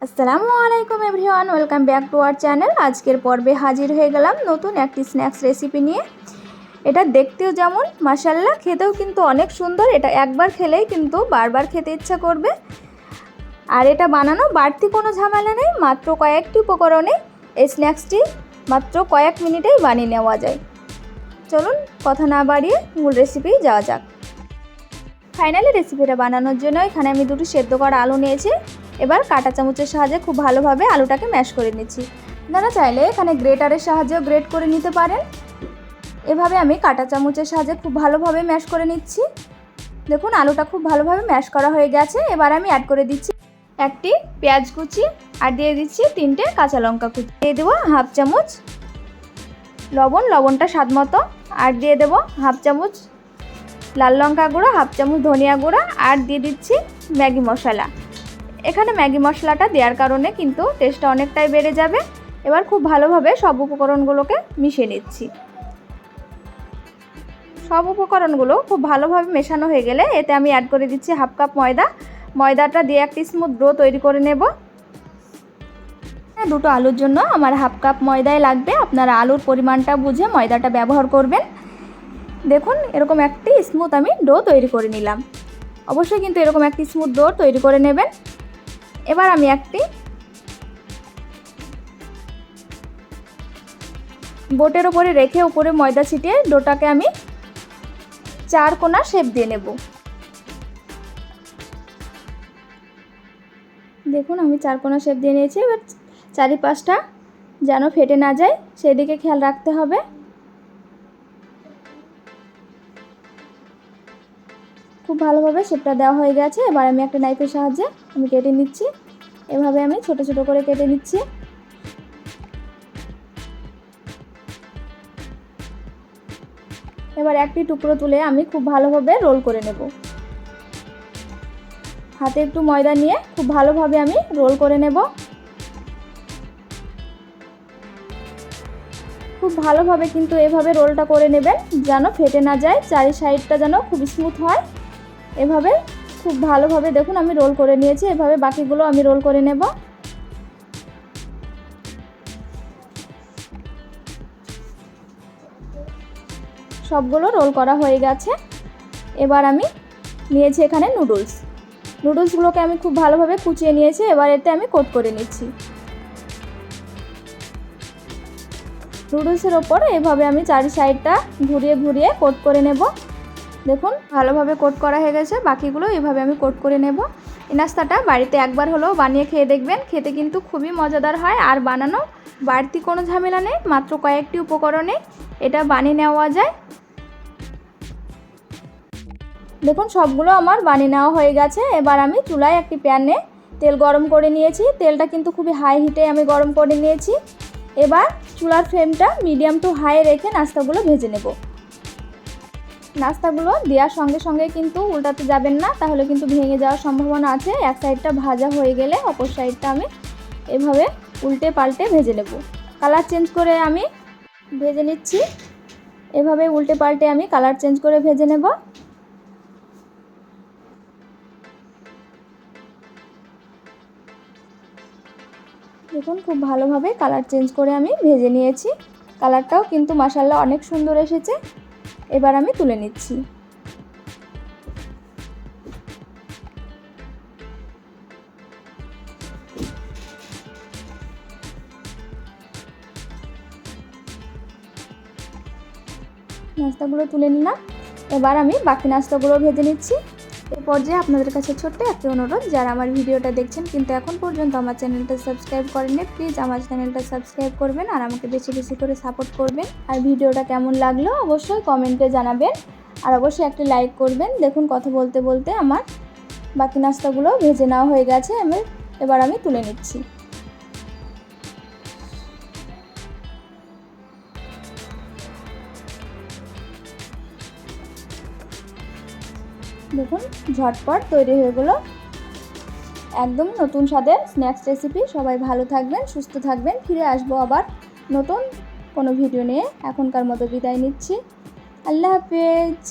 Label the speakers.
Speaker 1: আসসালামু আলাইকুম everyone, welcome back to our channel. আজকের পর্বে হাজির হয়ে গেলাম নতুন একটি স্ন্যাক্স রেসিপি নিয়ে। এটা দেখতেও যেমন মাশাআল্লাহ, খেতেও কিন্তু অনেক সুন্দর। এটা একবার খেলেই কিন্তু বারবার খেতে ইচ্ছা করবে। আর এটা বানানো বাড়তি কোনো ঝামেলা নেই, মাত্র কয়েকটি উপকরণে এই স্ন্যাক্সটি মাত্র কয়েক মিনিটেই বানিয়ে নেওয়া যায়। চলুন কথা না বাড়িয়ে মূল রেসিপি যাওয়া যাক। ফাইনালি রেসিপিটা বানানোর জন্য এখানে আমি দুটো সেদ্ধ করা আলু নিয়েছি। এবার কাঁটা চামচের সাহায্যে খুব ভালোভাবে আলুটাকে ম্যাশ করে নিচ্ছি। আপনারা চাইলে এখানে গ্রেটারের সাহায্যেও গ্রেট করে নিতে পারেন। এভাবে আমি কাঁটা চামচের সাহায্যে খুব ভালোভাবে ম্যাশ করে নিচ্ছি। দেখুন আলুটা খুব ভালোভাবে ম্যাশ করা হয়ে গেছে। এবার আমি অ্যাড করে দিচ্ছি একটি পেঁয়াজ কুচি, আর দিয়ে দিচ্ছি 3টে কাঁচা লঙ্কা কুচি। দিয়ে দেবো হাফ চামচ লবণটা স্বাদ মতো, আর দিয়ে দেবো হাফ চামচ লাল লঙ্কা গুঁড়ো, হাফ চামচ ধনিয়া গুঁড়ো, আর দিয়ে দিচ্ছি ম্যাগি মশলা। এখানে ম্যাগি মশলাটা দেওয়ার কারণে কিন্তু টেস্টটা অনেকটাই বেড়ে যাবে। এবার খুব ভালোভাবে সব উপকরণগুলোকে মিশিয়ে নিচ্ছি। সব উপকরণগুলো খুব ভালোভাবে মেশানো হয়ে গেলে এতে আমি অ্যাড করে দিচ্ছি হাফ কাপ ময়দাটা দিয়ে একটি স্মুথ ডো তৈরি করে নেব। দুটো আলুর জন্য আমার হাফ কাপ ময়দাই লাগবে। আপনারা আলুর পরিমাণটা বুঝে ময়দাটা ব্যবহার করবেন। দেখুন এরকম একটি স্মুথ আমি ডো তৈরি করে নিলাম। অবশ্যই কিন্তু এরকম একটি স্মুথ ডো তৈরি করে নেবেন। এবার আমি একটি বোটের উপরে রেখে উপরে ময়দা ছিটিয়ে ডোটাকে আমি 4 কোণা শেপ দিয়ে নেব। দেখুন আমি 4 কোণা শেপ দিয়ে নিয়েছি। এবার চারিপাশটা যেন ফেটে না যায় সেদিকে খেয়াল রাখতে হবে। খুব ভালোভাবে শেপটা দেওয়া হয়ে গেছে। এবার আমি একটা নাইফের সাহায্যে আমি কেটে নিচ্ছি। এভাবে আমি ছোট ছোট করে কেটে নিচ্ছি। এবার একটি টুকরো তুলে আমি খুব ভালোভাবে রোল করে নেব। হাতে একটু ময়দা নিয়ে খুব ভালোভাবে আমি রোল করে নেব। খুব ভালোভাবে কিন্তু এভাবে রোলটা করে নেবেন যেন ফেটে না যায়, চারি সাইডটা যেন খুব স্মুথ হয়। এভাবে খুব ভালোভাবে দেখুন আমি রোল করে নিয়েছি। এভাবে বাকিগুলো আমি রোল করে নেব। সবগুলো রোল করা হয়ে গেছে। এবার আমি নিয়েছি এখানে নুডলসগুলোকে আমি খুব ভালোভাবে কুচিয়ে নিয়েছি। এবার এতে আমি কোট করে নিচ্ছি। নুডলসের ওপর এভাবে আমি চারি সাইডটা ঘুরিয়ে ঘুরিয়ে কোট করে নেব। দেখুন ভালোভাবে কোট করা হয়ে গেছে। বাকিগুলো এভাবে আমি কোট করে নেব। এই নাস্তাটা বাড়িতে একবার হলেও বানিয়ে খেয়ে দেখবেন, খেতে কিন্তু খুবই মজাদার হয়। আর বানানো বাড়তি কোনো ঝামেলা নেই, মাত্র কয়েকটি উপকরণে এটা বানিয়ে নেওয়া যায়। দেখুন সবগুলো আমার বানিয়ে নেওয়া হয়ে গেছে। এবার আমি চুলায় একটি প্যানে তেল গরম করে নিয়েছি। তেলটা কিন্তু খুবই হাই হিটে আমি গরম করে নিয়েছি। এবার চুলার ফ্লেমটা মিডিয়াম টু হাই রেখে নাস্তাগুলো ভেজে নেব। নাস্তাগুলো দেওয়ার সঙ্গে সঙ্গে কিন্তু উল্টাতে যাবেন না, তাহলে কিন্তু ভেঙে যাওয়ার সম্ভাবনা আছে। এক সাইডটা ভাজা হয়ে গেলে অপর সাইডটা আমি এভাবে উল্টে পাল্টে ভেজে নেব। কালার চেঞ্জ করে আমি ভেজে নিচ্ছি। এভাবে উল্টে পাল্টে আমি কালার চেঞ্জ করে ভেজে নেব। দেখুন খুব ভালোভাবে কালার চেঞ্জ করে আমি ভেজে নিয়েছি। কালারটাও কিন্তু মাশাআল্লাহ অনেক সুন্দর এসেছে। এবার আমি তুলে নিচ্ছি। নাস্তাগুলো তুলে নিলাম। এবার আমি বাকি নাস্তাগুলো ভেজে নিচ্ছি। এই পর্যায়ে আপনাদের কাছে ছোট্ট একটি অনুরোধ, যারা আমার ভিডিওটা দেখছেন কিন্তু এখন পর্যন্ত আমার চ্যানেলটা সাবস্ক্রাইব করেননি, প্লিজ আমার চ্যানেলটা সাবস্ক্রাইব করবেন আর আমাকে বেশি বেশি করে সাপোর্ট করবেন। আর ভিডিওটা কেমন লাগলো অবশ্যই কমেন্টে জানাবেন, আর অবশ্যই একটি লাইক করবেন। দেখুন কথা বলতে বলতে আমার বাকি নাস্তাগুলো ভেজে নেওয়া হয়ে গেছে। এবার আমি তুলে নিচ্ছি। দেখুন ঝটপট তৈরি হয়ে গেল একদম নতুন স্বাদের স্ন্যাক্স রেসিপি। সবাই ভালো থাকবেন, সুস্থ থাকবেন। ফিরে আসবো আবার নতুন কোনো ভিডিও নিয়ে। এখনকার মতো বিদায় নিচ্ছি। আল্লাহ হাফেজ।